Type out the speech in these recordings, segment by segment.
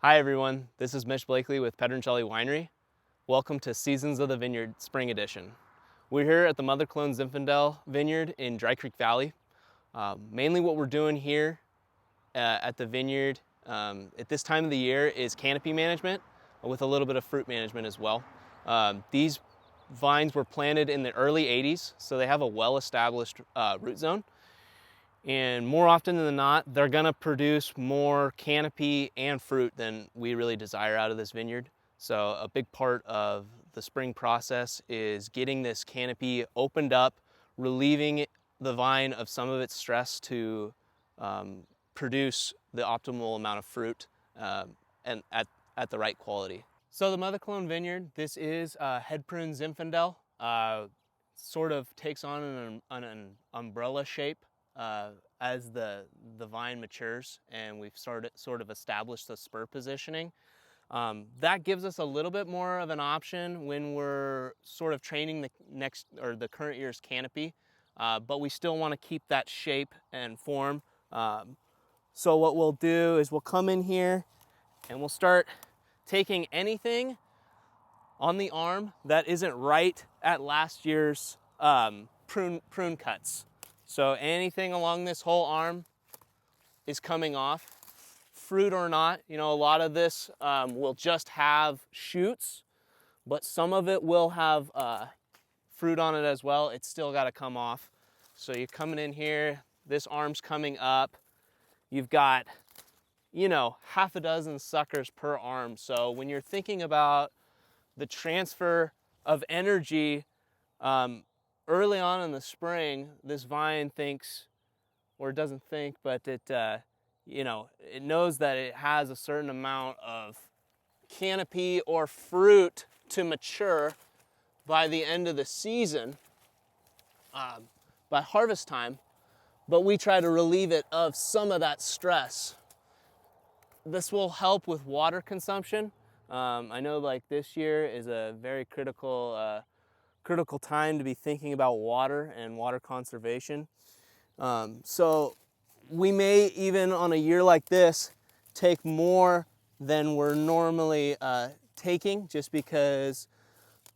Hi everyone, this is Mitch with Pedroncelli Winery. Welcome to Seasons of the Vineyard Spring Edition. We're here at the Mother Clone Zinfandel Vineyard in Dry Creek Valley. Mainly what we're doing here at the vineyard at this time of the year is canopy management with a little bit of fruit management as well. These vines were planted in the early 80s, so they have a well-established root zone. And more often than not, they're gonna produce more canopy and fruit than we really desire out of this vineyard. So a big part of the spring process is getting this canopy opened up, relieving the vine of some of its stress to produce the optimal amount of fruit and at the right quality. So the Mother Clone Vineyard, this is head prune Zinfandel. Sort of takes on an umbrella shape as the vine matures and we've sort of established the spur positioning. That gives us a little bit more of an option when we're sort of training the current year's canopy, but we still want to keep that shape and form. So what we'll do is we'll come in here and we'll start taking anything on the arm that isn't right at last year's prune cuts. So anything along this whole arm is coming off, fruit or not. You know, a lot of this will just have shoots, but some of it will have fruit on it as well. It's still got to come off. So you're coming in here, this arm's coming up. You've got, you know, half a dozen suckers per arm. So when you're thinking about the transfer of energy, early on in the spring, this vine thinks, or doesn't think, but it knows that it has a certain amount of canopy or fruit to mature by the end of the season, by harvest time, but we try to relieve it of some of that stress. This will help with water consumption. I know like this year is a very critical time to be thinking about water and water conservation. So we may even on a year like this take more than we're normally taking, just because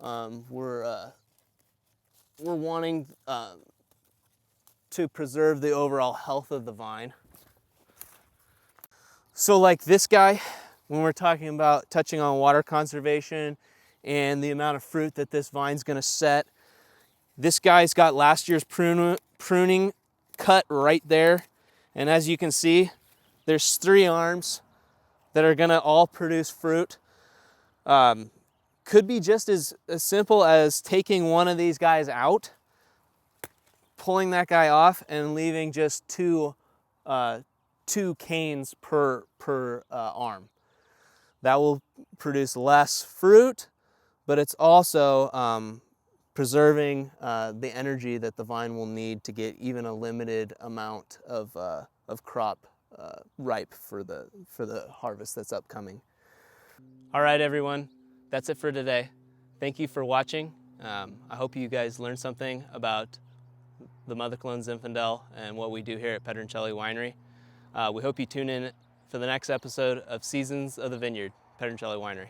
we're wanting to preserve the overall health of the vine. So like this guy, when we're talking about touching on water conservation and the amount of fruit that this vine's gonna set, this guy's got last year's pruning cut right there. And as you can see, there's 3 arms that are gonna all produce fruit. Could be just as simple as taking one of these guys out, pulling that guy off, and leaving just two canes per arm. That will produce less fruit, but it's also preserving the energy that the vine will need to get even a limited amount of crop ripe for the harvest that's upcoming. All right, everyone, that's it for today. Thank you for watching. I hope you guys learned something about the Mother Clone Zinfandel and what we do here at Pedroncelli Winery. We hope you tune in for the next episode of Seasons of the Vineyard, Pedroncelli Winery.